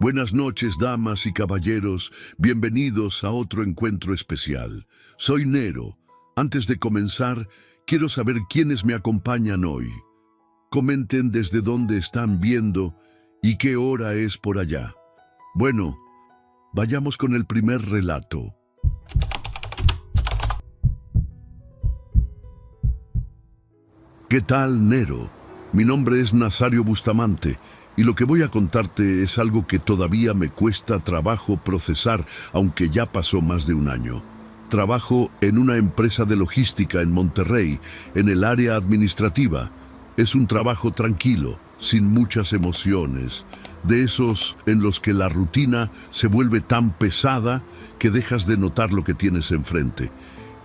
Buenas noches, damas y caballeros. Bienvenidos a otro encuentro especial. Soy Nero. Antes de comenzar, quiero saber quiénes me acompañan hoy. Comenten desde dónde están viendo y qué hora es por allá. Bueno, vayamos con el primer relato. ¿Qué tal, Nero? Mi nombre es Nazario Bustamante. Y lo que voy a contarte es algo que todavía me cuesta trabajo procesar, aunque ya pasó más de un año. Trabajo en una empresa de logística en Monterrey, en el área administrativa. Es un trabajo tranquilo, sin muchas emociones, de esos en los que la rutina se vuelve tan pesada que dejas de notar lo que tienes enfrente.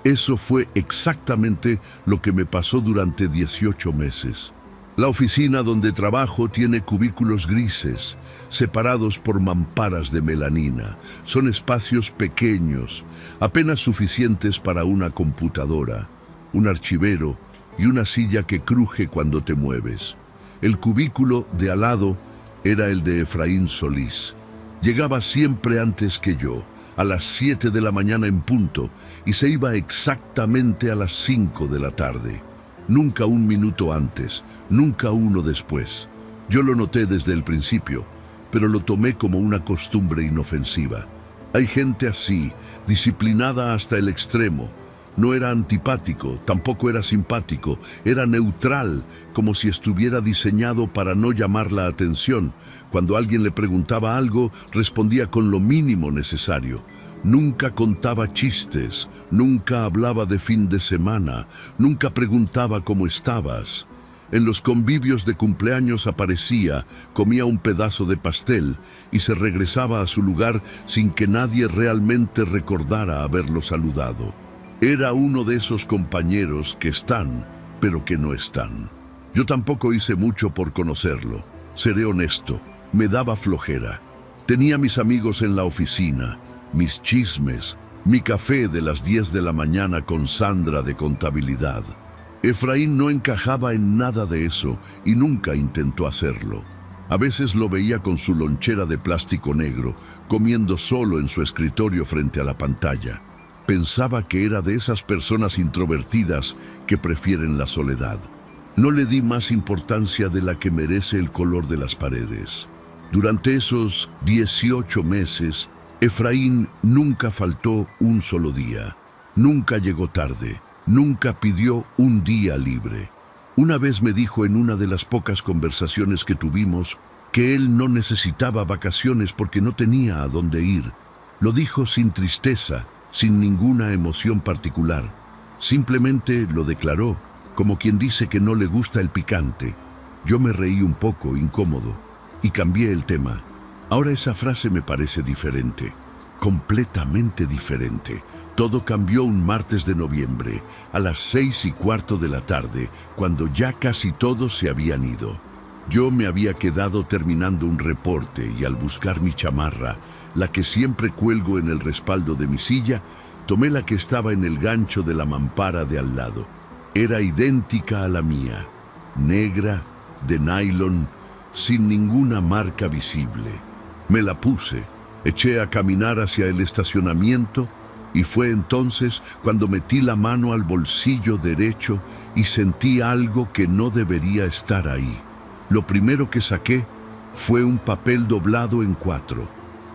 Eso fue exactamente lo que me pasó durante 18 meses. La oficina donde trabajo tiene cubículos grises, separados por mamparas de melanina. Son espacios pequeños, apenas suficientes para una computadora, un archivero y una silla que cruje cuando te mueves. El cubículo de al lado era el de Efraín Solís. Llegaba siempre antes que yo, a las 7 de la mañana en punto, y se iba exactamente a las 5 de la tarde. Nunca un minuto antes, nunca uno después. Yo lo noté desde el principio, pero lo tomé como una costumbre inofensiva. Hay gente así, disciplinada hasta el extremo. No era antipático, tampoco era simpático, era neutral, como si estuviera diseñado para no llamar la atención. Cuando alguien le preguntaba algo, respondía con lo mínimo necesario. Nunca contaba chistes, nunca hablaba de fin de semana, nunca preguntaba cómo estabas. En los convivios de cumpleaños aparecía, comía un pedazo de pastel y se regresaba a su lugar sin que nadie realmente recordara haberlo saludado. Era uno de esos compañeros que están, pero que no están. Yo tampoco hice mucho por conocerlo. Seré honesto, me daba flojera. Tenía mis amigos en la oficina, mis chismes, mi café de las 10 de la mañana con Sandra de contabilidad. Efraín no encajaba en nada de eso y nunca intentó hacerlo. A veces lo veía con su lonchera de plástico negro, comiendo solo en su escritorio frente a la pantalla. Pensaba que era de esas personas introvertidas que prefieren la soledad. No le di más importancia de la que merece el color de las paredes. Durante esos 18 meses, Efraín nunca faltó un solo día, nunca llegó tarde, nunca pidió un día libre. Una vez me dijo en una de las pocas conversaciones que tuvimos que él no necesitaba vacaciones porque no tenía a dónde ir. Lo dijo sin tristeza, sin ninguna emoción particular. Simplemente lo declaró, como quien dice que no le gusta el picante. Yo me reí un poco, incómodo, y cambié el tema. Ahora esa frase me parece diferente, completamente diferente. Todo cambió un martes de noviembre, a las 6:15 de la tarde, cuando ya casi todos se habían ido. Yo me había quedado terminando un reporte y al buscar mi chamarra, la que siempre cuelgo en el respaldo de mi silla, tomé la que estaba en el gancho de la mampara de al lado. Era idéntica a la mía, negra, de nylon, sin ninguna marca visible. Me la puse, eché a caminar hacia el estacionamiento y fue entonces cuando metí la mano al bolsillo derecho y sentí algo que no debería estar ahí. Lo primero que saqué fue un papel doblado en 4.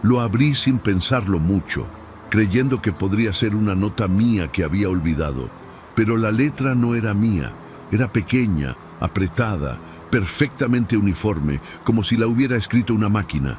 Lo abrí sin pensarlo mucho, creyendo que podría ser una nota mía que había olvidado. Pero la letra no era mía, era pequeña, apretada, perfectamente uniforme, como si la hubiera escrito una máquina.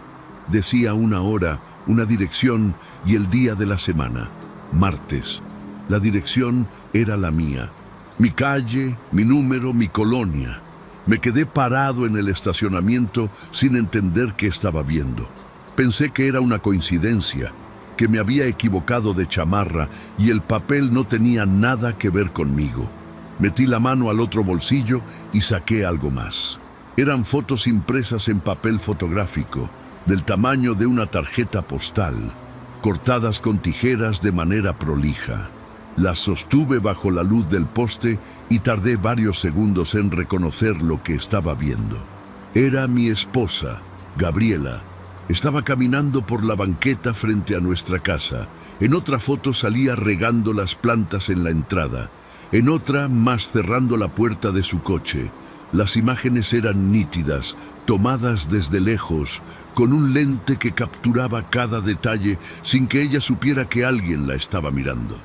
Decía una hora, una dirección y el día de la semana. Martes. La dirección era la mía. Mi calle, mi número, mi colonia. Me quedé parado en el estacionamiento sin entender qué estaba viendo. Pensé que era una coincidencia, que me había equivocado de chamarra y el papel no tenía nada que ver conmigo. Metí la mano al otro bolsillo y saqué algo más. Eran fotos impresas en papel fotográfico, del tamaño de una tarjeta postal, cortadas con tijeras de manera prolija. Las sostuve bajo la luz del poste y tardé varios segundos en reconocer lo que estaba viendo. Era mi esposa, Gabriela, Estaba caminando por la banqueta frente a nuestra casa. En otra foto salía regando las plantas en la entrada. En otra, más cerrando la puerta de su coche. Las imágenes eran nítidas, tomadas desde lejos, con un lente que capturaba cada detalle sin que ella supiera que alguien la estaba mirando.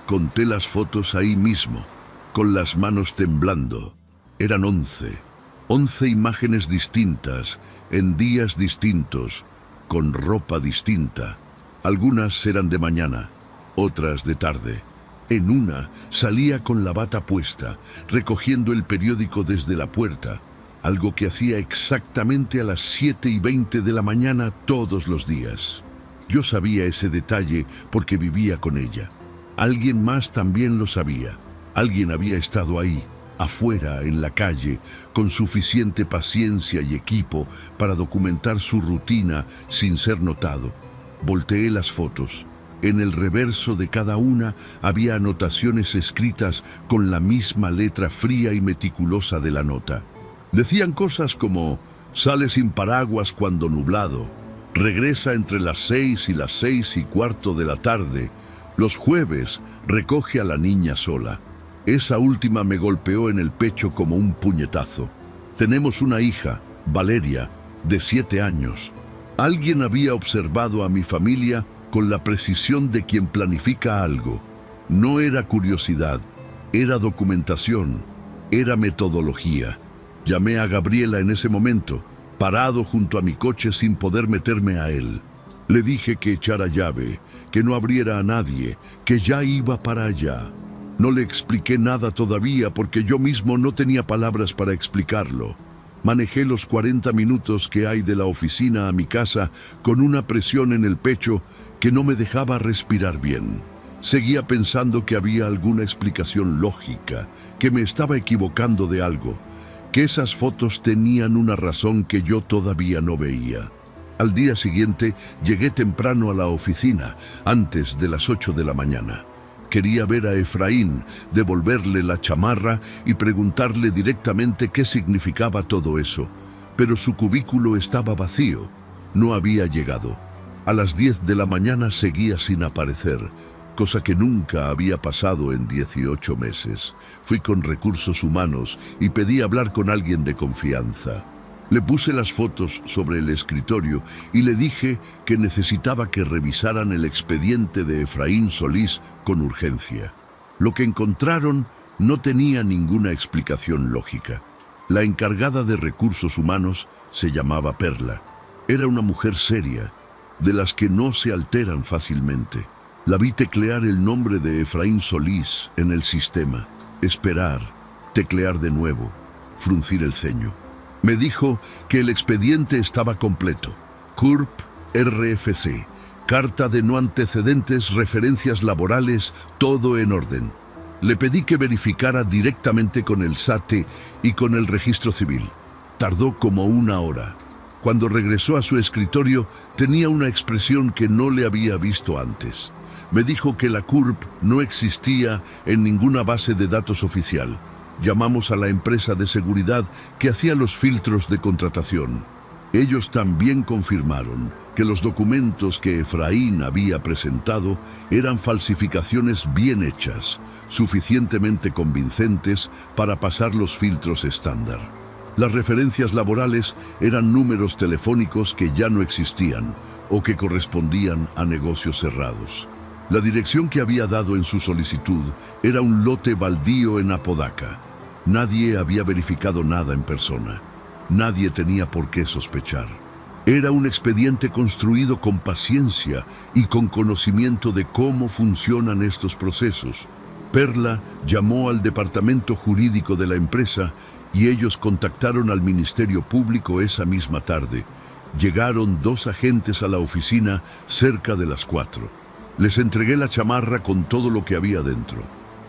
Conté las fotos ahí mismo, con las manos temblando. Eran 11. 11 imágenes distintas, en días distintos, con ropa distinta. Algunas eran de mañana, otras de tarde. En una salía con la bata puesta, recogiendo el periódico desde la puerta, algo que hacía exactamente a las 7:20 de la mañana todos los días. Yo sabía ese detalle porque vivía con ella. Alguien más también lo sabía. Alguien había estado ahí, afuera, en la calle, con suficiente paciencia y equipo para documentar su rutina sin ser notado. Volteé las fotos. En el reverso de cada una había anotaciones escritas con la misma letra fría y meticulosa de la nota. Decían cosas como: sale sin paraguas cuando nublado, regresa entre las 6 y las 6:15 de la tarde, los jueves recoge a la niña sola. Esa última me golpeó en el pecho como un puñetazo. Tenemos una hija, Valeria, de 7 años. Alguien había observado a mi familia con la precisión de quien planifica algo. No era curiosidad, era documentación, era metodología. Llamé a Gabriela en ese momento, parado junto a mi coche sin poder meterme a él. Le dije que echara llave, que no abriera a nadie, que ya iba para allá. No le expliqué nada todavía porque yo mismo no tenía palabras para explicarlo. Manejé los 40 minutos que hay de la oficina a mi casa con una presión en el pecho que no me dejaba respirar bien. Seguía pensando que había alguna explicación lógica, que me estaba equivocando de algo, que esas fotos tenían una razón que yo todavía no veía. Al día siguiente llegué temprano a la oficina, antes de las 8 de la mañana. Quería ver a Efraín, devolverle la chamarra y preguntarle directamente qué significaba todo eso, pero su cubículo estaba vacío. No había llegado. A las 10 de la mañana seguía sin aparecer, cosa que nunca había pasado en 18 meses. Fui con recursos humanos y pedí hablar con alguien de confianza. Le puse las fotos sobre el escritorio y le dije que necesitaba que revisaran el expediente de Efraín Solís con urgencia. Lo que encontraron no tenía ninguna explicación lógica. La encargada de recursos humanos se llamaba Perla. Era una mujer seria, de las que no se alteran fácilmente. La vi teclear el nombre de Efraín Solís en el sistema, esperar, teclear de nuevo, fruncir el ceño. Me dijo que el expediente estaba completo. CURP, RFC, carta de no antecedentes, referencias laborales, todo en orden. Le pedí que verificara directamente con el SATE y con el registro civil. Tardó como 1 hora. Cuando regresó a su escritorio, tenía una expresión que no le había visto antes. Me dijo que la CURP no existía en ninguna base de datos oficial. Llamamos a la empresa de seguridad que hacía los filtros de contratación. Ellos también confirmaron que los documentos que Efraín había presentado eran falsificaciones bien hechas, suficientemente convincentes para pasar los filtros estándar. Las referencias laborales eran números telefónicos que ya no existían o que correspondían a negocios cerrados. La dirección que había dado en su solicitud era un lote baldío en Apodaca. Nadie había verificado nada en persona. Nadie tenía por qué sospechar. Era un expediente construido con paciencia y con conocimiento de cómo funcionan estos procesos. Perla llamó al departamento jurídico de la empresa y ellos contactaron al Ministerio Público esa misma tarde. Llegaron 2 agentes a la oficina cerca de las 4. Les entregué la chamarra con todo lo que había dentro.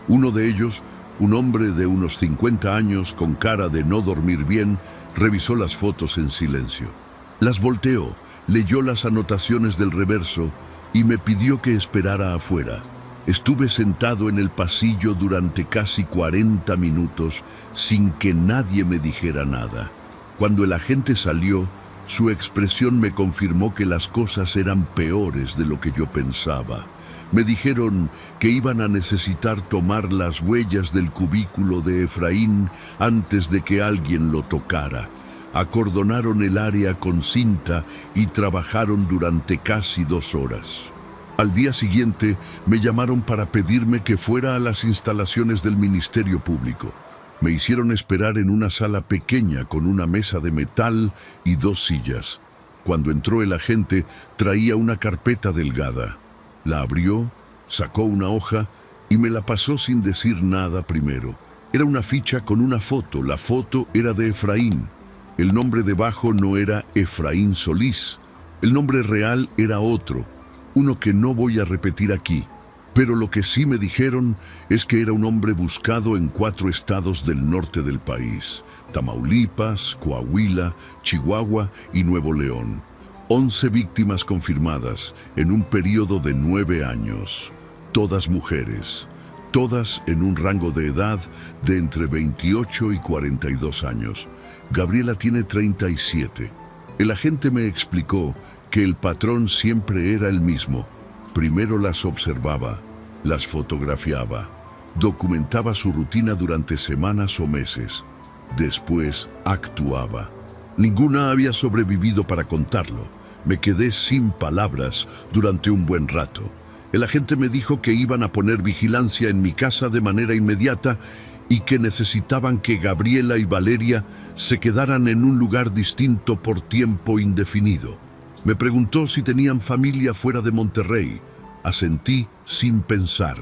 Uno de ellos, un hombre de unos 50 años con cara de no dormir bien, revisó las fotos en silencio. Las volteó, leyó las anotaciones del reverso y me pidió que esperara afuera. Estuve sentado en el pasillo durante casi 40 minutos sin que nadie me dijera nada. Cuando el agente salió, Su expresión me confirmó que las cosas eran peores de lo que yo pensaba. Me dijeron que iban a necesitar tomar las huellas del cubículo de Efraín antes de que alguien lo tocara. Acordonaron el área con cinta y trabajaron durante casi 2 horas. Al día siguiente me llamaron para pedirme que fuera a las instalaciones del Ministerio Público. Me hicieron esperar en una sala pequeña con una mesa de metal y 2 sillas. Cuando entró el agente, traía una carpeta delgada. La abrió, sacó una hoja y me la pasó sin decir nada primero. Era una ficha con una foto. La foto era de Efraín. El nombre debajo no era Efraín Solís. El nombre real era otro, uno que no voy a repetir aquí. Pero lo que sí me dijeron es que era un hombre buscado en 4 estados del norte del país: Tamaulipas, Coahuila, Chihuahua y Nuevo León. 11 víctimas confirmadas en un periodo de 9 años. Todas mujeres, todas en un rango de edad de entre 28 y 42 años. Gabriela tiene 37. El agente me explicó que el patrón siempre era el mismo. Primero las observaba, las fotografiaba, documentaba su rutina durante semanas o meses. Después actuaba. Ninguna había sobrevivido para contarlo. Me quedé sin palabras durante un buen rato. El agente me dijo que iban a poner vigilancia en mi casa de manera inmediata y que necesitaban que Gabriela y Valeria se quedaran en un lugar distinto por tiempo indefinido. Me preguntó si tenían familia fuera de Monterrey. Asentí sin pensar.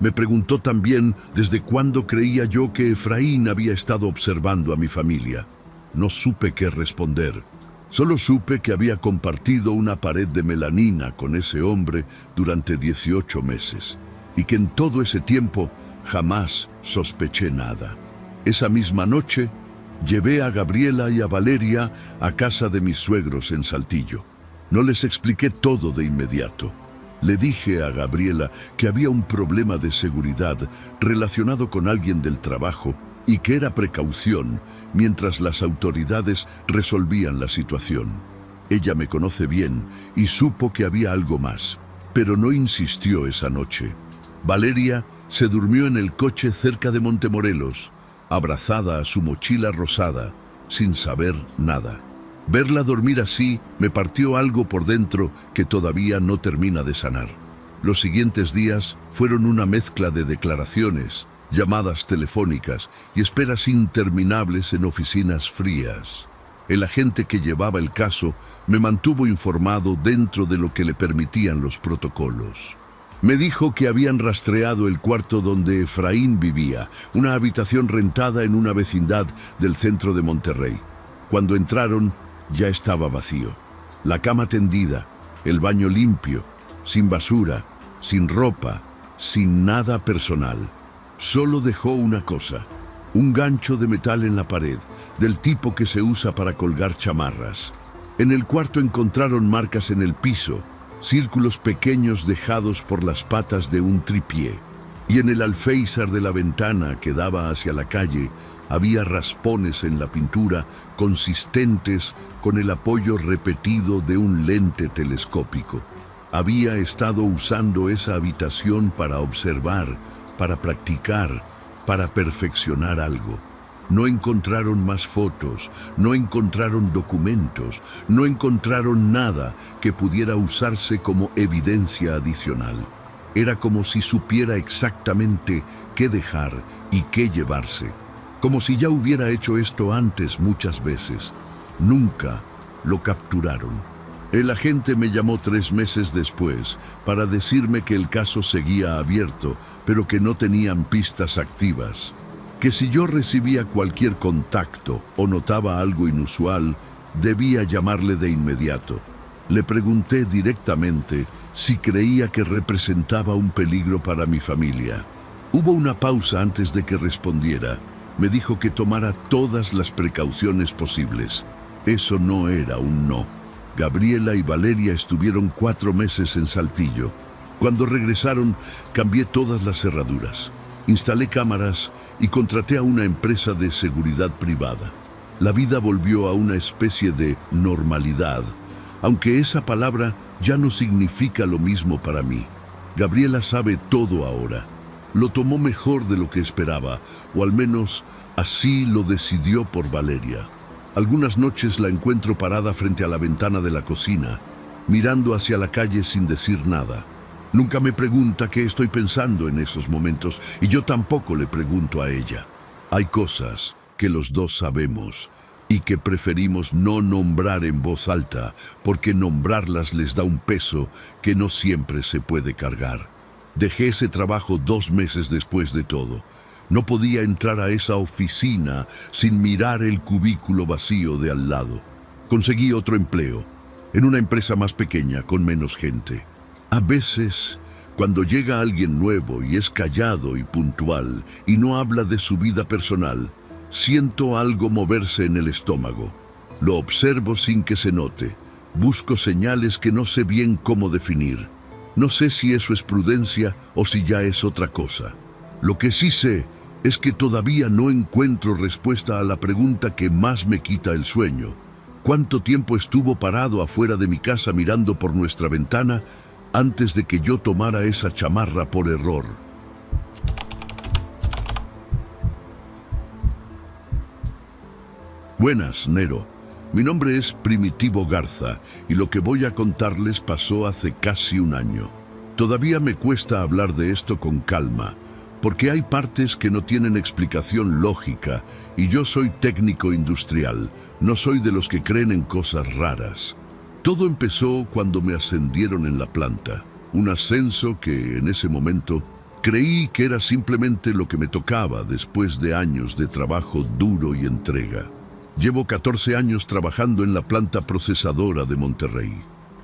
Me preguntó también desde cuándo creía yo que Efraín había estado observando a mi familia. No supe qué responder. Solo supe que había compartido una pared de melanina con ese hombre durante 18 meses y que en todo ese tiempo jamás sospeché nada. Esa misma noche llevé a Gabriela y a Valeria a casa de mis suegros en Saltillo. No les expliqué todo de inmediato. Le dije a Gabriela que había un problema de seguridad relacionado con alguien del trabajo y que era precaución mientras las autoridades resolvían la situación. Ella me conoce bien y supo que había algo más, pero no insistió esa noche. Valeria se durmió en el coche cerca de Montemorelos, abrazada a su mochila rosada, sin saber nada. Verla dormir así me partió algo por dentro que todavía no termina de sanar. Los siguientes días fueron una mezcla de declaraciones, llamadas telefónicas y esperas interminables en oficinas frías. El agente que llevaba el caso me mantuvo informado dentro de lo que le permitían los protocolos. Me dijo que habían rastreado el cuarto donde Efraín vivía, una habitación rentada en una vecindad del centro de Monterrey. Cuando entraron, ya estaba vacío. La cama tendida, el baño limpio, sin basura, sin ropa, sin nada personal. Solo dejó una cosa, un gancho de metal en la pared, del tipo que se usa para colgar chamarras. En el cuarto encontraron marcas en el piso, círculos pequeños dejados por las patas de un tripié. Y en el alféizar de la ventana que daba hacia la calle, había raspones en la pintura consistentes con el apoyo repetido de un lente telescópico. Había estado usando esa habitación para observar, para practicar, para perfeccionar algo. No encontraron más fotos, no encontraron documentos, no encontraron nada que pudiera usarse como evidencia adicional. Era como si supiera exactamente qué dejar y qué llevarse. Como si ya hubiera hecho esto antes muchas veces. Nunca lo capturaron. El agente me llamó 3 meses después para decirme que el caso seguía abierto, pero que no tenían pistas activas. Que si yo recibía cualquier contacto o notaba algo inusual, debía llamarle de inmediato. Le pregunté directamente si creía que representaba un peligro para mi familia. Hubo una pausa antes de que respondiera. Me dijo que tomara todas las precauciones posibles. Eso no era un no. Gabriela y Valeria estuvieron 4 meses en Saltillo. Cuando regresaron, cambié todas las cerraduras. Instalé cámaras y contraté a una empresa de seguridad privada. La vida volvió a una especie de normalidad, aunque esa palabra ya no significa lo mismo para mí. Gabriela sabe todo ahora. Lo tomó mejor de lo que esperaba, o al menos así lo decidió por Valeria. Algunas noches la encuentro parada frente a la ventana de la cocina, mirando hacia la calle sin decir nada. Nunca me pregunta qué estoy pensando en esos momentos, y yo tampoco le pregunto a ella. Hay cosas que los dos sabemos y que preferimos no nombrar en voz alta, porque nombrarlas les da un peso que no siempre se puede cargar. Dejé ese trabajo 2 meses después de todo. No podía entrar a esa oficina sin mirar el cubículo vacío de al lado. Conseguí otro empleo, en una empresa más pequeña, con menos gente. A veces, cuando llega alguien nuevo y es callado y puntual y no habla de su vida personal, siento algo moverse en el estómago. Lo observo sin que se note. Busco señales que no sé bien cómo definir. No sé si eso es prudencia o si ya es otra cosa. Lo que sí sé es que todavía no encuentro respuesta a la pregunta que más me quita el sueño. ¿Cuánto tiempo estuvo parado afuera de mi casa mirando por nuestra ventana antes de que yo tomara esa chamarra por error? Buenas, Nero. Mi nombre es Primitivo Garza y lo que voy a contarles pasó hace casi 1 año. Todavía me cuesta hablar de esto con calma, porque hay partes que no tienen explicación lógica y yo soy técnico industrial, no soy de los que creen en cosas raras. Todo empezó cuando me ascendieron en la planta, un ascenso que en ese momento creí que era simplemente lo que me tocaba después de años de trabajo duro y entrega. Llevo 14 años trabajando en la planta procesadora de Monterrey.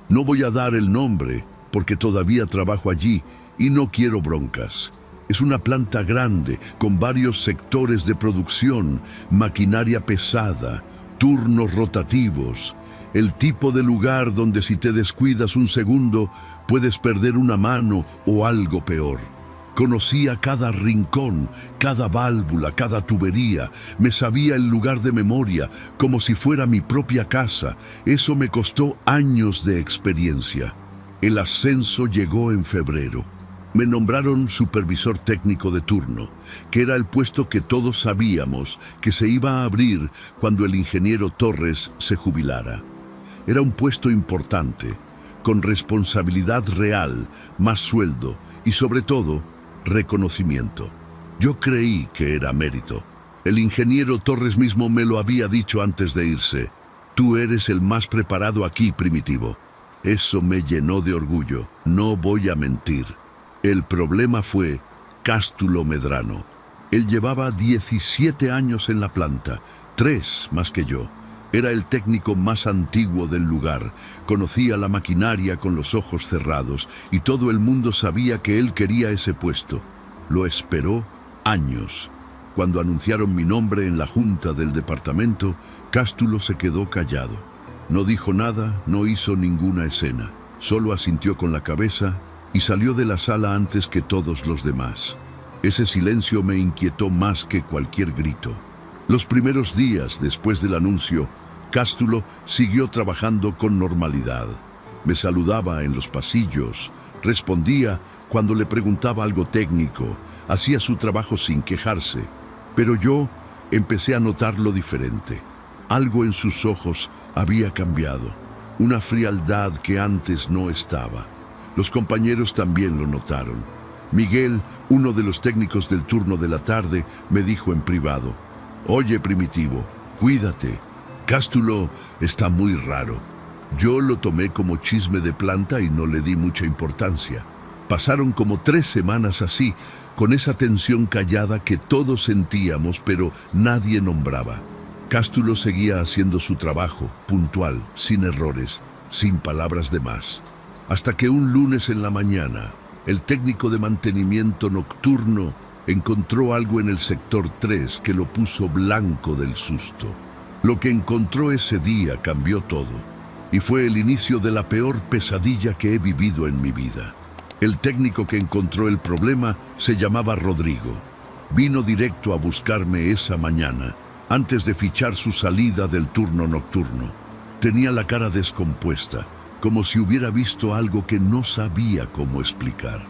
No voy a dar el nombre porque todavía trabajo allí y no quiero broncas. Es una planta grande, con varios sectores de producción, maquinaria pesada, turnos rotativos. El tipo de lugar donde si te descuidas un segundo, puedes perder una mano o algo peor. Conocía cada rincón, cada válvula, cada tubería. Me sabía el lugar de memoria, como si fuera mi propia casa. Eso me costó años de experiencia. El ascenso llegó en febrero. Me nombraron supervisor técnico de turno, que era el puesto que todos sabíamos que se iba a abrir cuando el ingeniero Torres se jubilara. Era un puesto importante, con responsabilidad real, más sueldo y sobre todo, reconocimiento. Yo creí que era mérito. El ingeniero Torres mismo me lo había dicho antes de irse. Tú eres el más preparado aquí, Primitivo. Eso me llenó de orgullo, no voy a mentir. El problema fue Cástulo Medrano. Él llevaba 17 años en la planta, 3 más que yo. Era el técnico más antiguo del lugar, conocía la maquinaria con los ojos cerrados y todo el mundo sabía que él quería ese puesto. Lo esperó años. Cuando anunciaron mi nombre en la junta del departamento, Cástulo se quedó callado. No dijo nada, no hizo ninguna escena, solo asintió con la cabeza y salió de la sala antes que todos los demás. Ese silencio me inquietó más que cualquier grito. Los primeros días después del anuncio, Cástulo siguió trabajando con normalidad. Me saludaba en los pasillos, respondía cuando le preguntaba algo técnico, hacía su trabajo sin quejarse. Pero yo empecé a notar lo diferente. Algo en sus ojos había cambiado, una frialdad que antes no estaba. Los compañeros también lo notaron. Miguel, uno de los técnicos del turno de la tarde, me dijo en privado: «Oye, Primitivo, cuídate. Cástulo está muy raro». Yo lo tomé como chisme de planta y no le di mucha importancia. Pasaron como 3 semanas así, con esa tensión callada que todos sentíamos, pero nadie nombraba. Cástulo seguía haciendo su trabajo, puntual, sin errores, sin palabras de más. Hasta que un lunes en la mañana, el técnico de mantenimiento nocturno encontró algo en el sector 3 que lo puso blanco del susto. Lo que encontró ese día cambió todo, y fue el inicio de la peor pesadilla que he vivido en mi vida. El técnico que encontró el problema se llamaba Rodrigo. Vino directo a buscarme esa mañana. antes de fichar su salida del turno nocturno. Tenía la cara descompuesta, como si hubiera visto algo que no sabía cómo explicar.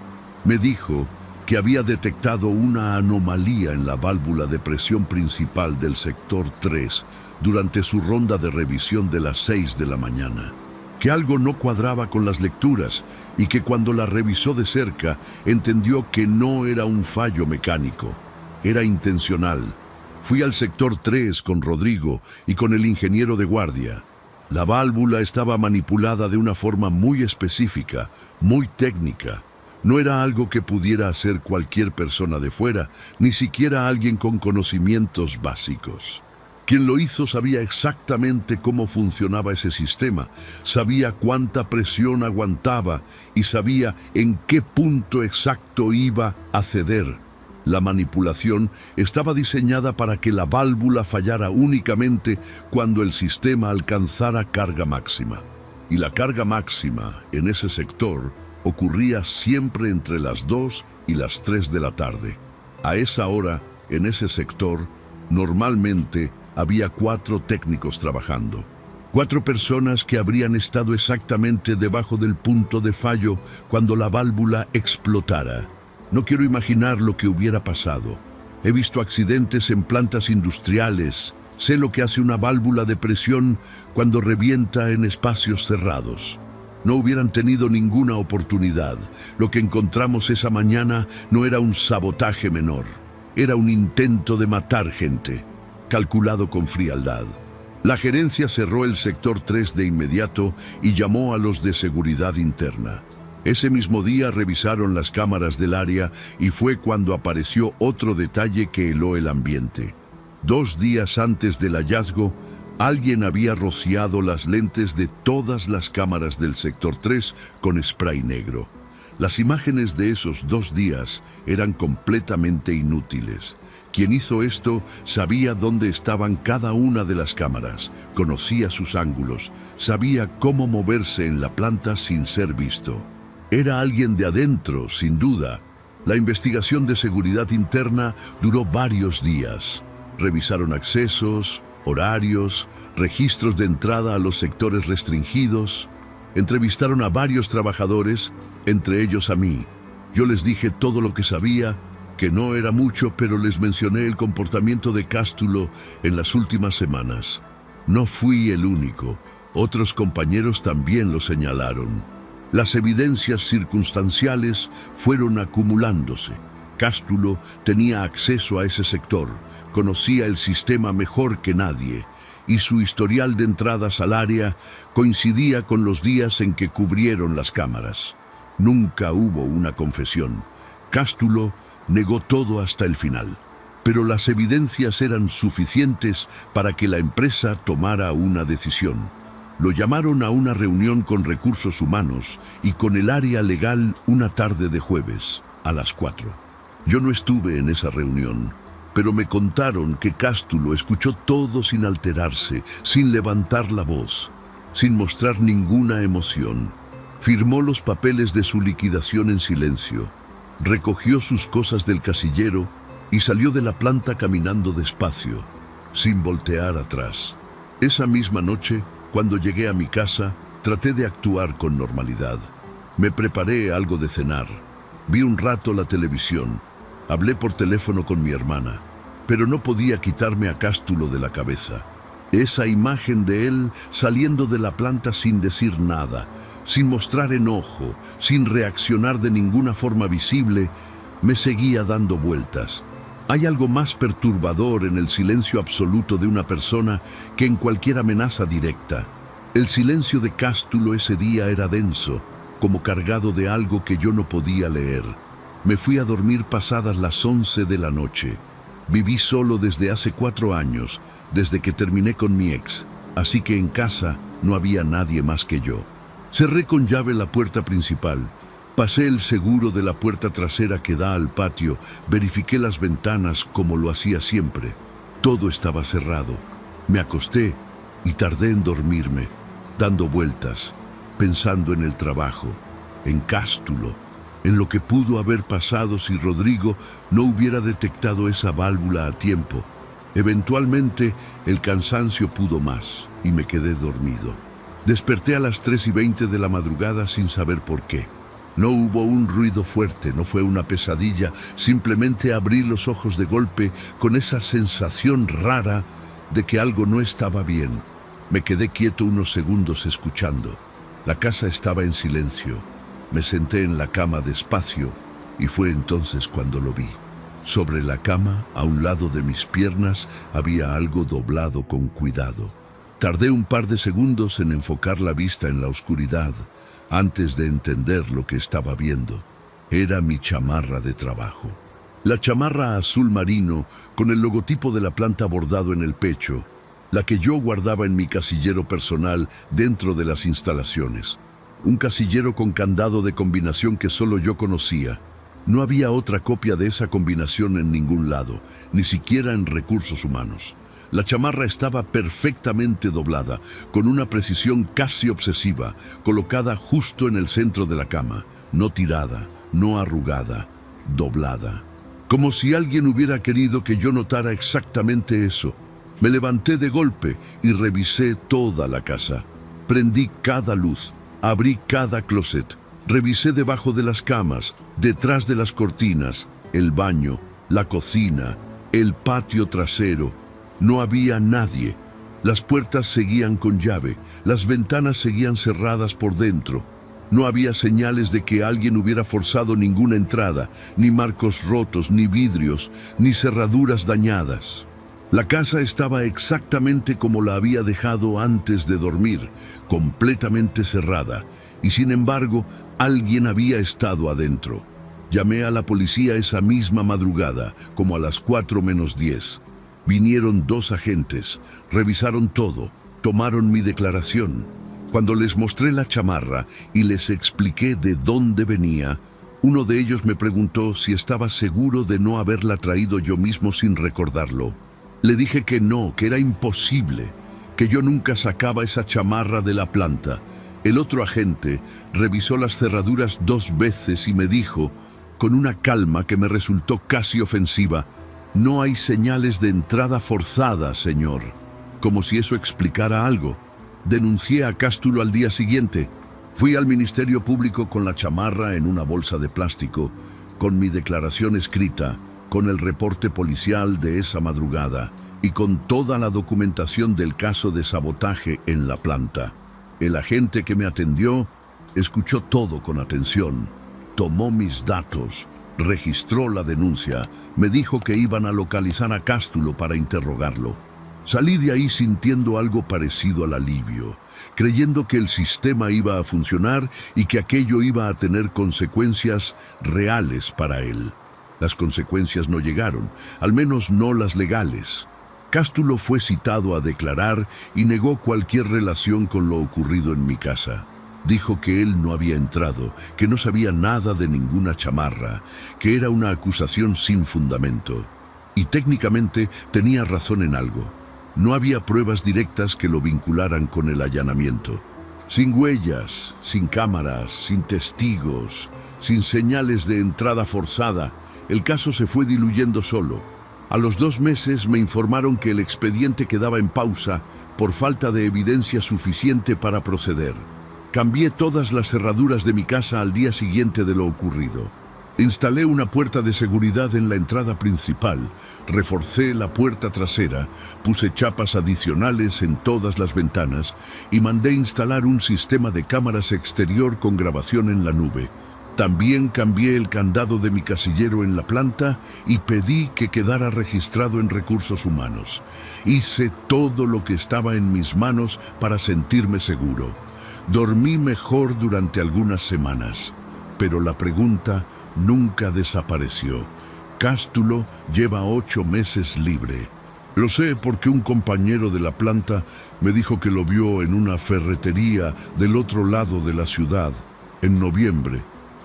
Me dijo que había detectado una anomalía en la válvula de presión principal del sector 3 durante su ronda de revisión de las 6 de la mañana. Que algo no cuadraba con las lecturas y que cuando la revisó de cerca entendió que no era un fallo mecánico, era intencional. Fui al sector 3 con Rodrigo y con el ingeniero de guardia. La válvula estaba manipulada de una forma muy específica, muy técnica. No era algo que pudiera hacer cualquier persona de fuera, ni siquiera alguien con conocimientos básicos. Quien lo hizo sabía exactamente cómo funcionaba ese sistema, sabía cuánta presión aguantaba y sabía en qué punto exacto iba a ceder. La manipulación estaba diseñada para que la válvula fallara únicamente cuando el sistema alcanzara carga máxima. Y la carga máxima en ese sector ocurría siempre entre las 2 y las 3 de la tarde. A esa hora, en ese sector, normalmente había 4 técnicos trabajando. 4 personas que habrían estado exactamente debajo del punto de fallo cuando la válvula explotara. No quiero imaginar lo que hubiera pasado. He visto accidentes en plantas industriales. Sé lo que hace una válvula de presión cuando revienta en espacios cerrados. No hubieran tenido ninguna oportunidad. Lo que encontramos esa mañana no era un sabotaje menor. Era un intento de matar gente, calculado con frialdad. La gerencia cerró el sector 3 de inmediato y llamó a los de seguridad interna. Ese mismo día revisaron las cámaras del área y fue cuando apareció otro detalle que heló el ambiente. 2 días antes del hallazgo, alguien había rociado las lentes de todas las cámaras del sector 3 con spray negro. Las imágenes de esos 2 días eran completamente inútiles. Quien hizo esto sabía dónde estaban cada una de las cámaras, conocía sus ángulos, sabía cómo moverse en la planta sin ser visto. Era alguien de adentro, sin duda. La investigación de seguridad interna duró varios días. Revisaron accesos, horarios, registros de entrada a los sectores restringidos. Entrevistaron a varios trabajadores, entre ellos a mí. Yo les dije todo lo que sabía, que no era mucho, pero les mencioné el comportamiento de Cástulo en las últimas semanas. No fui el único. Otros compañeros también lo señalaron. Las evidencias circunstanciales fueron acumulándose. Cástulo tenía acceso a ese sector, conocía el sistema mejor que nadie, y su historial de entradas al área coincidía con los días en que cubrieron las cámaras. Nunca hubo una confesión. Cástulo negó todo hasta el final, pero las evidencias eran suficientes para que la empresa tomara una decisión. Lo llamaron a una reunión con recursos humanos y con el área legal una tarde de jueves, a las 4. Yo no estuve en esa reunión, pero me contaron que Cástulo escuchó todo sin alterarse, sin levantar la voz, sin mostrar ninguna emoción. Firmó los papeles de su liquidación en silencio, recogió sus cosas del casillero y salió de la planta caminando despacio, sin voltear atrás. Esa misma noche, cuando llegué a mi casa, traté de actuar con normalidad. Me preparé algo de cenar, vi un rato la televisión, hablé por teléfono con mi hermana, pero no podía quitarme a Cástulo de la cabeza. Esa imagen de él saliendo de la planta sin decir nada, sin mostrar enojo, sin reaccionar de ninguna forma visible, me seguía dando vueltas. Hay algo más perturbador en el silencio absoluto de una persona que en cualquier amenaza directa. El silencio de Cástulo ese día era denso, como cargado de algo que yo no podía leer. Me fui a dormir pasadas las 11 de la noche. Viví solo desde hace 4 años, desde que terminé con mi ex, así que en casa no había nadie más que yo. Cerré con llave la puerta principal. Pasé el seguro de la puerta trasera que da al patio, verifiqué las ventanas como lo hacía siempre. Todo estaba cerrado. Me acosté y tardé en dormirme, dando vueltas, pensando en el trabajo, en Cástulo, en lo que pudo haber pasado si Rodrigo no hubiera detectado esa válvula a tiempo, Eventualmente, el cansancio pudo más y me quedé dormido. Desperté a las 3:20 de la madrugada sin saber por qué. No hubo un ruido fuerte, no fue una pesadilla, simplemente abrí los ojos de golpe con esa sensación rara de que algo no estaba bien. Me quedé quieto unos segundos escuchando. La casa estaba en silencio. Me senté en la cama despacio y fue entonces cuando lo vi. Sobre la cama, a un lado de mis piernas, había algo doblado con cuidado. Tardé un par de segundos en enfocar la vista en la oscuridad, antes de entender lo que estaba viendo. Era mi chamarra de trabajo. La chamarra azul marino, con el logotipo de la planta bordado en el pecho, la que yo guardaba en mi casillero personal dentro de las instalaciones. Un casillero con candado de combinación que solo yo conocía. No había otra copia de esa combinación en ningún lado, ni siquiera en recursos humanos. La chamarra estaba perfectamente doblada, con una precisión casi obsesiva, colocada justo en el centro de la cama, no tirada, no arrugada, doblada. Como si alguien hubiera querido que yo notara exactamente eso. Me levanté de golpe y revisé toda la casa. Prendí cada luz, abrí cada closet, revisé debajo de las camas, detrás de las cortinas, el baño, la cocina, el patio trasero. No había nadie. Las puertas seguían con llave, las ventanas seguían cerradas por dentro. No había señales de que alguien hubiera forzado ninguna entrada, ni marcos rotos, ni vidrios, ni cerraduras dañadas. La casa estaba exactamente como la había dejado antes de dormir, completamente cerrada, y sin embargo, alguien había estado adentro. Llamé a la policía esa misma madrugada, como a las 4:10. Vinieron 2 agentes, revisaron todo, tomaron mi declaración. Cuando les mostré la chamarra y les expliqué de dónde venía, uno de ellos me preguntó si estaba seguro de no haberla traído yo mismo sin recordarlo. Le dije que no, que era imposible, que yo nunca sacaba esa chamarra de la planta. El otro agente revisó las cerraduras 2 veces y me dijo, con una calma que me resultó casi ofensiva, «No hay señales de entrada forzada, señor», como si eso explicara algo. Denuncié a Cástulo al día siguiente. Fui al Ministerio Público con la chamarra en una bolsa de plástico, con mi declaración escrita, con el reporte policial de esa madrugada y con toda la documentación del caso de sabotaje en la planta. El agente que me atendió escuchó todo con atención, tomó mis datos, registró la denuncia, me dijo que iban a localizar a Cástulo para interrogarlo. Salí de ahí sintiendo algo parecido al alivio, creyendo que el sistema iba a funcionar y que aquello iba a tener consecuencias reales para él. Las consecuencias no llegaron, al menos no las legales. Cástulo fue citado a declarar y negó cualquier relación con lo ocurrido en mi casa. Dijo que él no había entrado, que no sabía nada de ninguna chamarra, que era una acusación sin fundamento. Y técnicamente tenía razón en algo. No había pruebas directas que lo vincularan con el allanamiento. Sin huellas, sin cámaras, sin testigos, sin señales de entrada forzada, el caso se fue diluyendo solo. A los 2 meses me informaron que el expediente quedaba en pausa por falta de evidencia suficiente para proceder. Cambié todas las cerraduras de mi casa al día siguiente de lo ocurrido. Instalé una puerta de seguridad en la entrada principal, reforcé la puerta trasera, puse chapas adicionales en todas las ventanas y mandé instalar un sistema de cámaras exterior con grabación en la nube. También cambié el candado de mi casillero en la planta y pedí que quedara registrado en recursos humanos. Hice todo lo que estaba en mis manos para sentirme seguro. Dormí mejor durante algunas semanas, pero la pregunta nunca desapareció. Cástulo lleva 8 meses libre. Lo sé porque un compañero de la planta me dijo que lo vio en una ferretería del otro lado de la ciudad, en noviembre,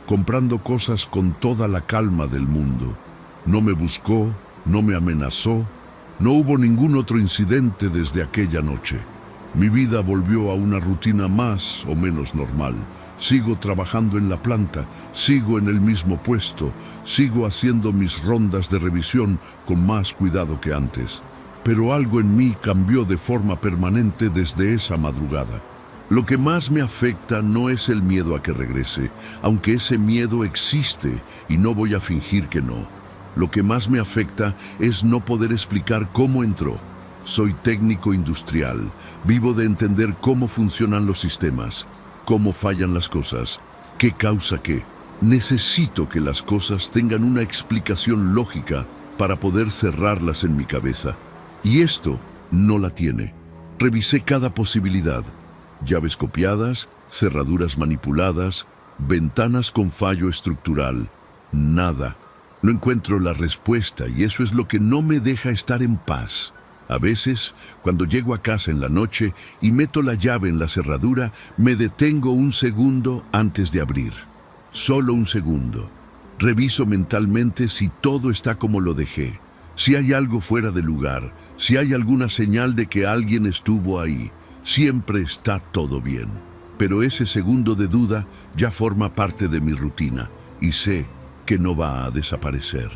comprando cosas con toda la calma del mundo. No me buscó, no me amenazó, no hubo ningún otro incidente desde aquella noche. Mi vida volvió a una rutina más o menos normal. Sigo trabajando en la planta, sigo en el mismo puesto, sigo haciendo mis rondas de revisión con más cuidado que antes. pero algo en mí cambió de forma permanente desde esa madrugada. Lo que más me afecta no es el miedo a que regrese, aunque ese miedo existe y no voy a fingir que no. Lo que más me afecta es no poder explicar cómo entró. Soy técnico industrial, vivo de entender cómo funcionan los sistemas, cómo fallan las cosas, qué causa qué. Necesito que las cosas tengan una explicación lógica para poder cerrarlas en mi cabeza. Y esto no la tiene. Revisé cada posibilidad. Llaves copiadas, cerraduras manipuladas, ventanas con fallo estructural. Nada. No encuentro la respuesta y eso es lo que no me deja estar en paz. A veces, cuando llego a casa en la noche y meto la llave en la cerradura, me detengo un segundo antes de abrir. Solo un segundo. Reviso mentalmente si todo está como lo dejé, si hay algo fuera de lugar, si hay alguna señal de que alguien estuvo ahí. Siempre está todo bien. Pero ese segundo de duda ya forma parte de mi rutina y sé que no va a desaparecer.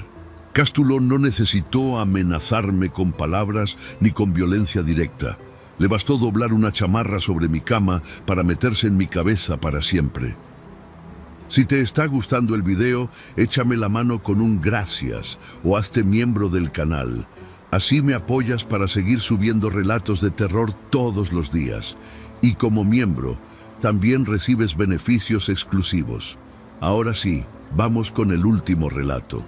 Castulón no necesitó amenazarme con palabras ni con violencia directa. Le bastó doblar una chamarra sobre mi cama para meterse en mi cabeza para siempre. Si te está gustando el video, échame la mano con un gracias o hazte miembro del canal. Así me apoyas para seguir subiendo relatos de terror todos los días. Y como miembro, también recibes beneficios exclusivos. Ahora sí, vamos con el último relato.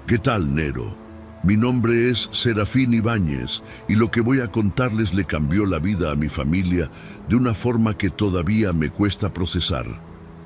¿Qué tal, Nero? Mi nombre es Serafín Ibáñez y lo que voy a contarles le cambió la vida a mi familia de una forma que todavía me cuesta procesar.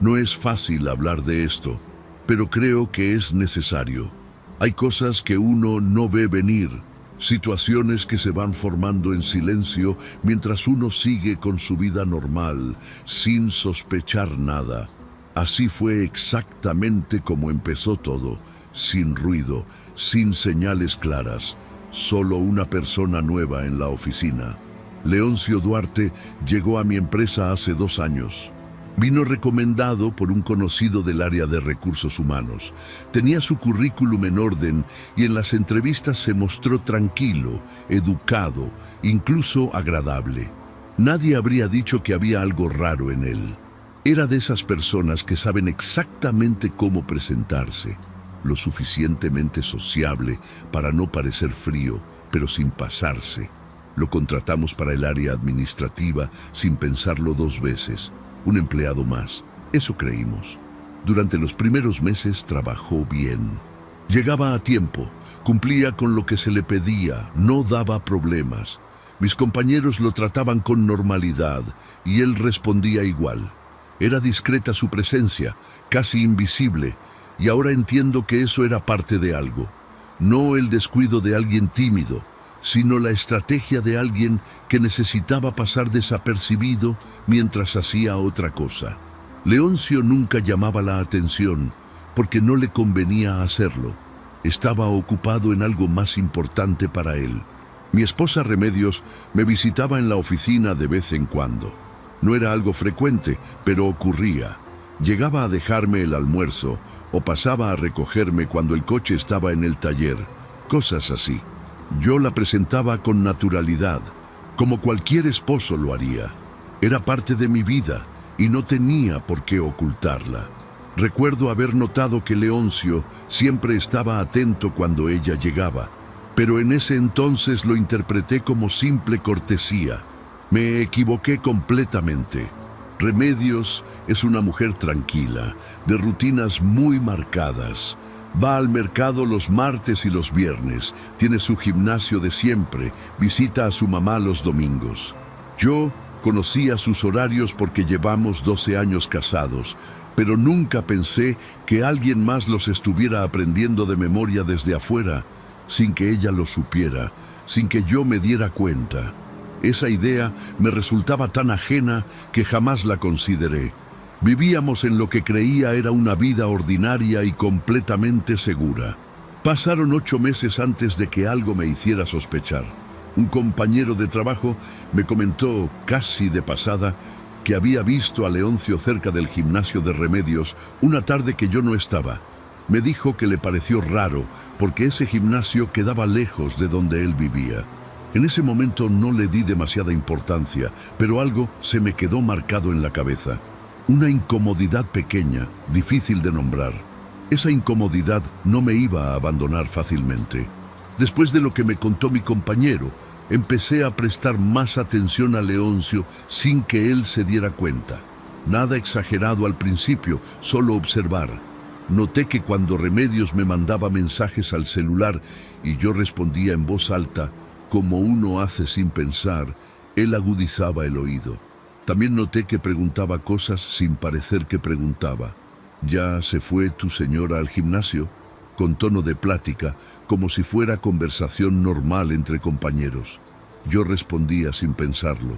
No es fácil hablar de esto, pero creo que es necesario. Hay cosas que uno no ve venir, situaciones que se van formando en silencio mientras uno sigue con su vida normal, sin sospechar nada. Así fue exactamente como empezó todo. Sin ruido, sin señales claras, solo una persona nueva en la oficina. Leoncio Duarte llegó a mi empresa hace 2 años. Vino recomendado por un conocido del área de recursos humanos. Tenía su currículum en orden y en las entrevistas se mostró tranquilo, educado, incluso agradable. Nadie habría dicho que había algo raro en él. Era de esas personas que saben exactamente cómo presentarse. Lo suficientemente sociable para no parecer frío, pero sin pasarse. Lo contratamos para el área administrativa sin pensarlo 2 veces. Un empleado más, eso creímos. Durante los primeros meses trabajó bien. Llegaba a tiempo, cumplía con lo que se le pedía, no daba problemas. Mis compañeros lo trataban con normalidad y él respondía igual. Era discreta su presencia, casi invisible. Y ahora entiendo que eso era parte de algo. No el descuido de alguien tímido, sino la estrategia de alguien que necesitaba pasar desapercibido mientras hacía otra cosa. Leoncio nunca llamaba la atención porque no le convenía hacerlo. Estaba ocupado en algo más importante para él. Mi esposa Remedios me visitaba en la oficina de vez en cuando. No era algo frecuente, pero ocurría. Llegaba a dejarme el almuerzo o pasaba a recogerme cuando el coche estaba en el taller, cosas así. Yo la presentaba con naturalidad, como cualquier esposo lo haría. Era parte de mi vida y no tenía por qué ocultarla. Recuerdo haber notado que Leoncio siempre estaba atento cuando ella llegaba, pero en ese entonces lo interpreté como simple cortesía. Me equivoqué completamente. Remedios es una mujer tranquila, de rutinas muy marcadas. Va al mercado los martes y los viernes, tiene su gimnasio de siempre, visita a su mamá los domingos. Yo conocía sus horarios porque llevamos 12 años casados, pero nunca pensé que alguien más los estuviera aprendiendo de memoria desde afuera, sin que ella lo supiera, sin que yo me diera cuenta. Esa idea me resultaba tan ajena que jamás la consideré. Vivíamos en lo que creía era una vida ordinaria y completamente segura. Pasaron 8 meses antes de que algo me hiciera sospechar. Un compañero de trabajo me comentó, casi de pasada, que había visto a Leoncio cerca del gimnasio de Remedios una tarde que yo no estaba. Me dijo que le pareció raro porque ese gimnasio quedaba lejos de donde él vivía. En ese momento no le di demasiada importancia, pero algo se me quedó marcado en la cabeza. Una incomodidad pequeña, difícil de nombrar. Esa incomodidad no me iba a abandonar fácilmente. Después de lo que me contó mi compañero, empecé a prestar más atención a Leoncio sin que él se diera cuenta. Nada exagerado al principio, solo observar. Noté que cuando Remedios me mandaba mensajes al celular y yo respondía en voz alta, como uno hace sin pensar, él agudizaba el oído. También noté que preguntaba cosas sin parecer que preguntaba. ¿Ya se fue tu señora al gimnasio? Con tono de plática, como si fuera conversación normal entre compañeros. Yo respondía sin pensarlo.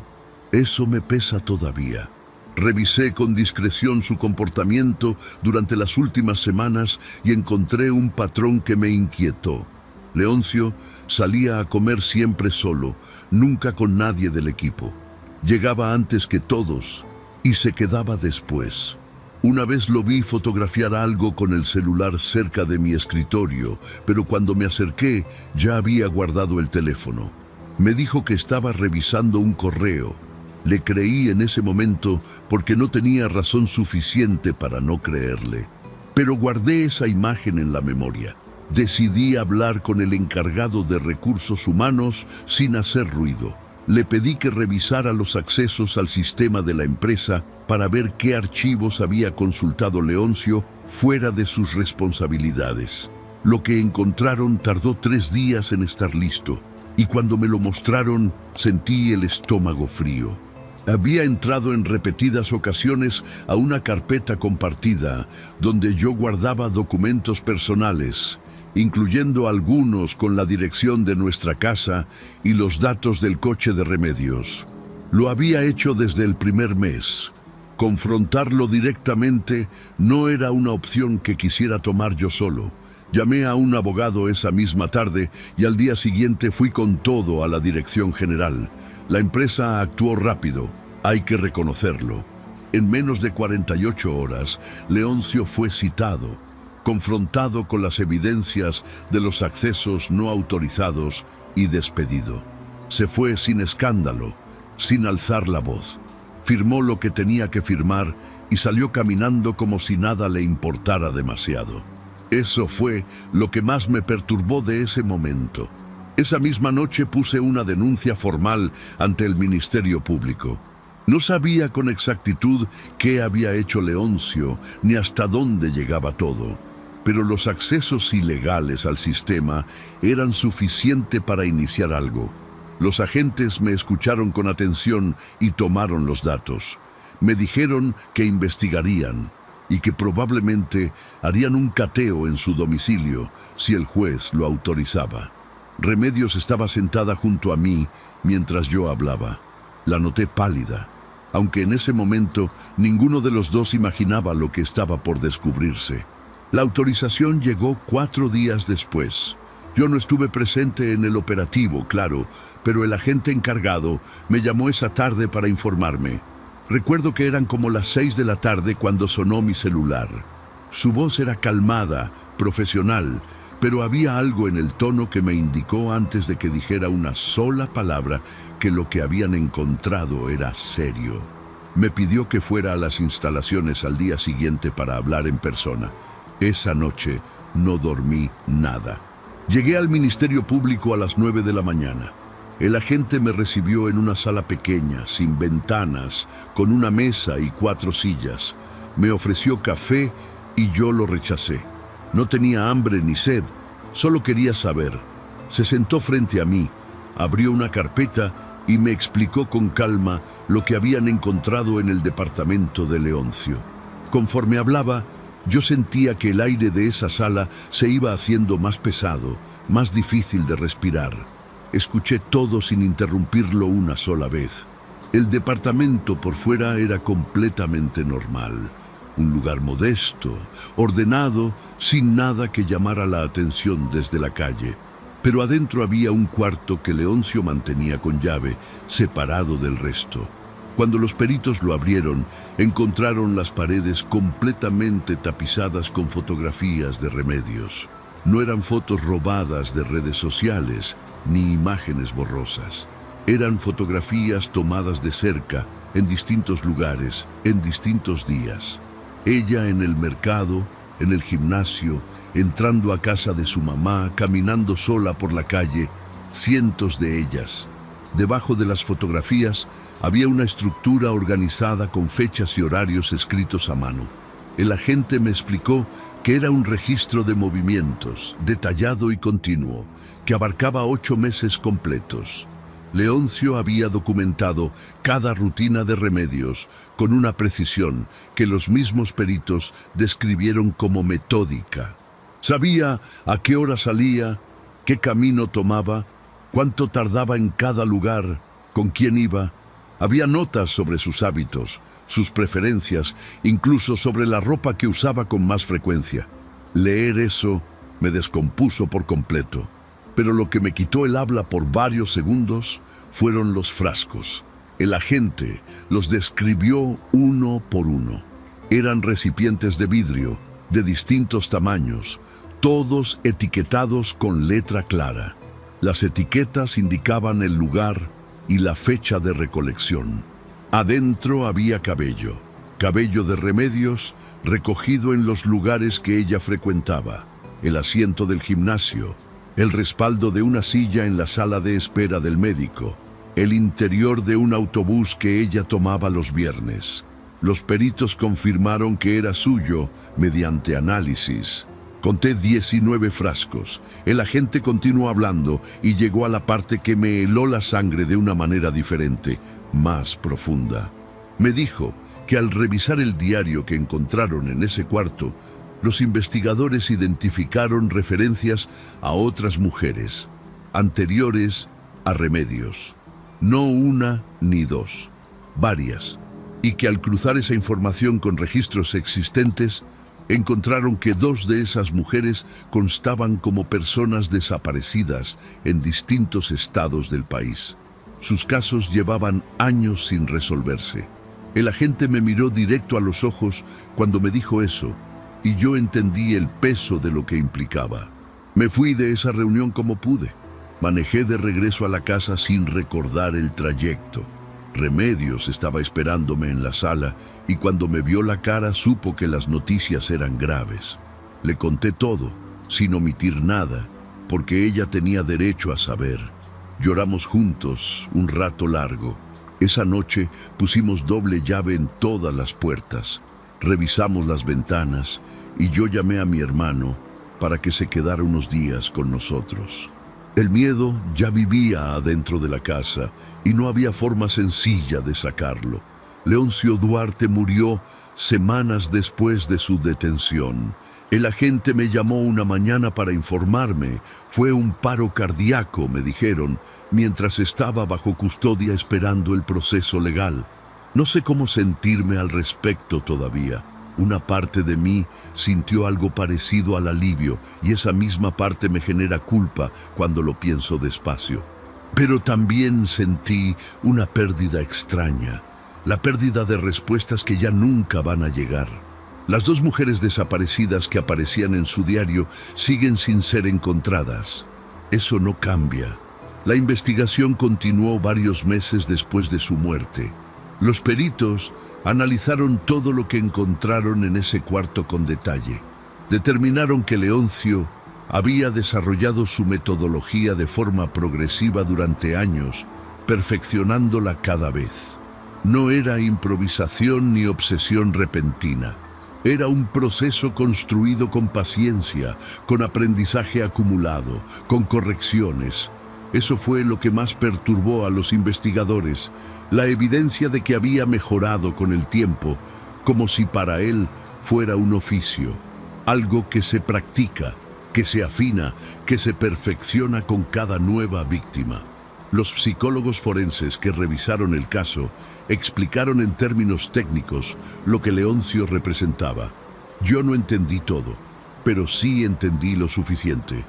Eso me pesa todavía. Revisé con discreción su comportamiento durante las últimas semanas y encontré un patrón que me inquietó. Leoncio salía a comer siempre solo, nunca con nadie del equipo. Llegaba antes que todos y se quedaba después. Una vez lo vi fotografiar algo con el celular cerca de mi escritorio, pero cuando me acerqué ya había guardado el teléfono. Me dijo que estaba revisando un correo. Le creí en ese momento porque no tenía razón suficiente para no creerle. Pero guardé esa imagen en la memoria. Decidí hablar con el encargado de recursos humanos sin hacer ruido. Le pedí que revisara los accesos al sistema de la empresa para ver qué archivos había consultado Leoncio fuera de sus responsabilidades. Lo que encontraron tardó 3 días en estar listo, y cuando me lo mostraron sentí el estómago frío. Había entrado en repetidas ocasiones a una carpeta compartida donde yo guardaba documentos personales, incluyendo algunos con la dirección de nuestra casa y los datos del coche de Remedios. Lo había hecho desde el primer mes. Confrontarlo directamente no era una opción que quisiera tomar yo solo. Llamé a un abogado esa misma tarde y al día siguiente fui con todo a la dirección general. La empresa actuó rápido, hay que reconocerlo. En menos de 48 horas, Leoncio fue citado, confrontado con las evidencias de los accesos no autorizados y despedido. Se fue sin escándalo, sin alzar la voz. Firmó lo que tenía que firmar y salió caminando como si nada le importara demasiado. Eso fue lo que más me perturbó de ese momento. Esa misma noche puse una denuncia formal ante el Ministerio Público. No sabía con exactitud qué había hecho Leoncio ni hasta dónde llegaba todo, pero los accesos ilegales al sistema eran suficiente para iniciar algo. Los agentes me escucharon con atención y tomaron los datos. Me dijeron que investigarían y que probablemente harían un cateo en su domicilio si el juez lo autorizaba. Remedios estaba sentada junto a mí mientras yo hablaba. La noté pálida, aunque en ese momento ninguno de los dos imaginaba lo que estaba por descubrirse. La autorización llegó 4 días después. Yo no estuve presente en el operativo, claro, pero el agente encargado me llamó esa tarde para informarme. Recuerdo que eran como las 6 de la tarde cuando sonó mi celular. Su voz era calmada, profesional, pero había algo en el tono que me indicó antes de que dijera una sola palabra que lo que habían encontrado era serio. Me pidió que fuera a las instalaciones al día siguiente para hablar en persona. Esa noche no dormí nada. Llegué al Ministerio Público a las 9 de la mañana. El agente me recibió en una sala pequeña, sin ventanas, con una mesa y 4 sillas. Me ofreció café y yo lo rechacé. No tenía hambre ni sed, solo quería saber. Se sentó frente a mí, abrió una carpeta y me explicó con calma lo que habían encontrado en el departamento de Leoncio. Conforme hablaba, yo sentía que el aire de esa sala se iba haciendo más pesado, más difícil de respirar. Escuché todo sin interrumpirlo una sola vez. El departamento por fuera era completamente normal. Un lugar modesto, ordenado, sin nada que llamara la atención desde la calle. Pero adentro había un cuarto que Leoncio mantenía con llave, separado del resto. Cuando los peritos lo abrieron, encontraron las paredes completamente tapizadas con fotografías de Remedios. No eran fotos robadas de redes sociales, ni imágenes borrosas. Eran fotografías tomadas de cerca, en distintos lugares, en distintos días. Ella en el mercado, en el gimnasio, entrando a casa de su mamá, caminando sola por la calle, cientos de ellas. Debajo de las fotografías había una estructura organizada con fechas y horarios escritos a mano. El agente me explicó que era un registro de movimientos, detallado y continuo, que abarcaba 8 meses completos. Leoncio había documentado cada rutina de Remedios con una precisión que los mismos peritos describieron como metódica. Sabía a qué hora salía, qué camino tomaba, cuánto tardaba en cada lugar, con quién iba. Había notas sobre sus hábitos, sus preferencias, incluso sobre la ropa que usaba con más frecuencia. Leer eso me descompuso por completo, pero lo que me quitó el habla por varios segundos fueron los frascos. El agente los describió uno por uno. Eran recipientes de vidrio, de distintos tamaños, todos etiquetados con letra clara. Las etiquetas indicaban el lugar y la fecha de recolección. Adentro había cabello, cabello de Remedios recogido en los lugares que ella frecuentaba, el asiento del gimnasio, el respaldo de una silla en la sala de espera del médico, el interior de un autobús que ella tomaba los viernes. Los peritos confirmaron que era suyo mediante análisis. Conté 19 frascos. El agente continuó hablando y llegó a la parte que me heló la sangre de una manera diferente, más profunda. Me dijo que al revisar el diario que encontraron en ese cuarto, los investigadores identificaron referencias a otras mujeres, anteriores a Remedios. No una ni dos, varias. Y que al cruzar esa información con registros existentes, encontraron que 2 de esas mujeres constaban como personas desaparecidas en distintos estados del país. Sus casos llevaban años sin resolverse. El agente me miró directo a los ojos cuando me dijo eso, y yo entendí el peso de lo que implicaba. Me fui de esa reunión como pude. Manejé de regreso a la casa sin recordar el trayecto. Remedios estaba esperándome en la sala y cuando me vio la cara supo que las noticias eran graves. Le conté todo, sin omitir nada, porque ella tenía derecho a saber. Lloramos juntos un rato largo. Esa noche pusimos doble llave en todas las puertas. Revisamos las ventanas y yo llamé a mi hermano para que se quedara unos días con nosotros. El miedo ya vivía adentro de la casa y no había forma sencilla de sacarlo. Leoncio Duarte murió semanas después de su detención. El agente me llamó una mañana para informarme. Fue un paro cardíaco, me dijeron, mientras estaba bajo custodia esperando el proceso legal. No sé cómo sentirme al respecto todavía. Una parte de mí sintió algo parecido al alivio y esa misma parte me genera culpa cuando lo pienso despacio. Pero también sentí una pérdida extraña, la pérdida de respuestas que ya nunca van a llegar. Las 2 mujeres desaparecidas que aparecían en su diario siguen sin ser encontradas. Eso no cambia. La investigación continuó varios meses después de su muerte. Los peritos analizaron todo lo que encontraron en ese cuarto con detalle. Determinaron que Leoncio había desarrollado su metodología de forma progresiva durante años, perfeccionándola cada vez. No era improvisación ni obsesión repentina. Era un proceso construido con paciencia, con aprendizaje acumulado, con correcciones. Eso fue lo que más perturbó a los investigadores, la evidencia de que había mejorado con el tiempo, como si para él fuera un oficio, algo que se practica, que se afina, que se perfecciona con cada nueva víctima. Los psicólogos forenses que revisaron el caso explicaron en términos técnicos lo que Leoncio representaba. Yo no entendí todo, pero sí entendí lo suficiente.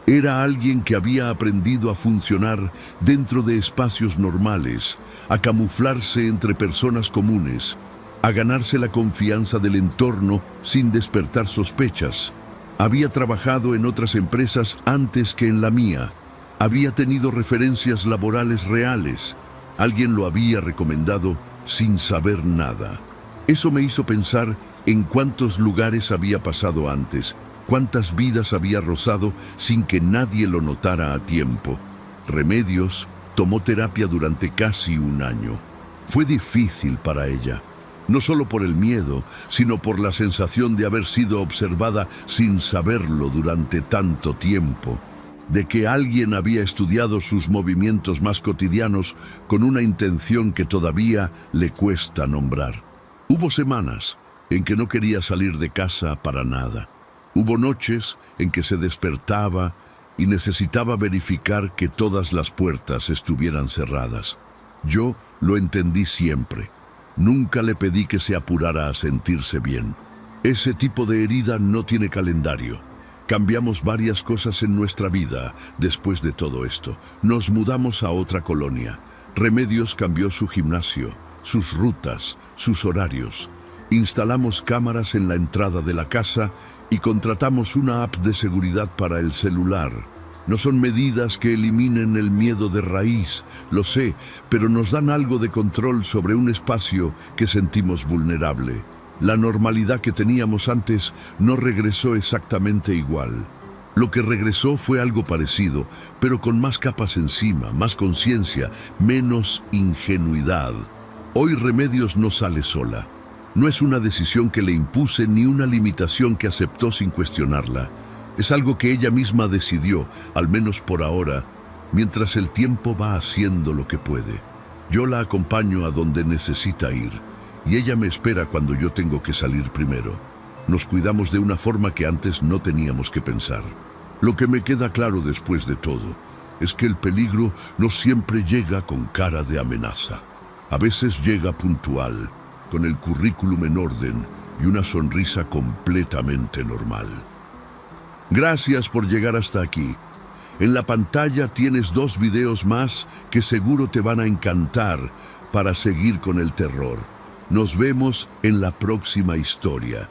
Era alguien que había aprendido a funcionar dentro de espacios normales, a camuflarse entre personas comunes, a ganarse la confianza del entorno sin despertar sospechas. Había trabajado en otras empresas antes que en la mía. Había tenido referencias laborales reales. Alguien lo había recomendado sin saber nada. Eso me hizo pensar en cuántos lugares había pasado antes, cuántas vidas había rozado sin que nadie lo notara a tiempo. Remedios tomó terapia durante casi un año. Fue difícil para ella, no solo por el miedo, sino por la sensación de haber sido observada sin saberlo durante tanto tiempo, de que alguien había estudiado sus movimientos más cotidianos con una intención que todavía le cuesta nombrar. Hubo semanas en que no quería salir de casa para nada. Hubo noches en que se despertaba y necesitaba verificar que todas las puertas estuvieran cerradas. Yo lo entendí siempre. Nunca le pedí que se apurara a sentirse bien. Ese tipo de herida no tiene calendario. Cambiamos varias cosas en nuestra vida después de todo esto. Nos mudamos a otra colonia. Remedios cambió su gimnasio, sus rutas, sus horarios. Instalamos cámaras en la entrada de la casa y contratamos una app de seguridad para el celular. No son medidas que eliminen el miedo de raíz, lo sé, pero nos dan algo de control sobre un espacio que sentimos vulnerable. La normalidad que teníamos antes no regresó exactamente igual. Lo que regresó fue algo parecido, pero con más capas encima, más conciencia, menos ingenuidad. Hoy Remedios no sale sola. No es una decisión que le impuse ni una limitación que aceptó sin cuestionarla. Es algo que ella misma decidió, al menos por ahora, mientras el tiempo va haciendo lo que puede. Yo la acompaño a donde necesita ir, y ella me espera cuando yo tengo que salir primero. Nos cuidamos de una forma que antes no teníamos que pensar. Lo que me queda claro después de todo es que el peligro no siempre llega con cara de amenaza. A veces llega puntual, con el currículum en orden y una sonrisa completamente normal. Gracias por llegar hasta aquí. En la pantalla tienes 2 videos más que seguro te van a encantar para seguir con el terror. Nos vemos en la próxima historia.